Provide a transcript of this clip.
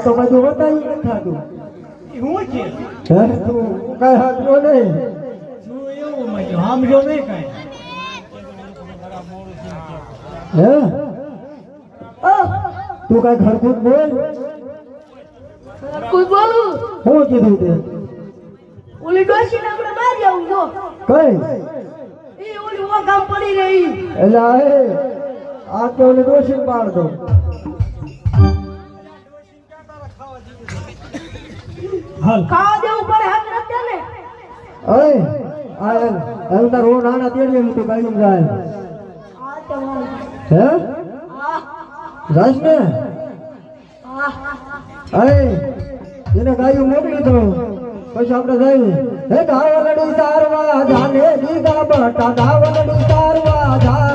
તો બધું બતાવી ખાધું હું છે હે તું કઈ હાથનો નહીં શું એવું મજો સમજો નહીં કઈ હે તું કઈ ખરખું બોલ કોઈ બોલું શું કીધું તે ઓલી ડોશીને આપણે મારી આવું જો કઈ એ ઓલી ઓ ગામ પડી રહી એટલે આ તો ઓલી ડોશી પાડ દો હાલ ખાવા દેવું પડે હાથ નથી ને અય આ એમ તાર રો નાના તેડી એમ તો કાઈ જાય આ તો હે આ જાસ ને આ અય એને ગાયું મોકલી દો પછી આપણે જઈએ હે ગાવલડી તારવા જાને દીગા બટા ગાવલડી તારવા જા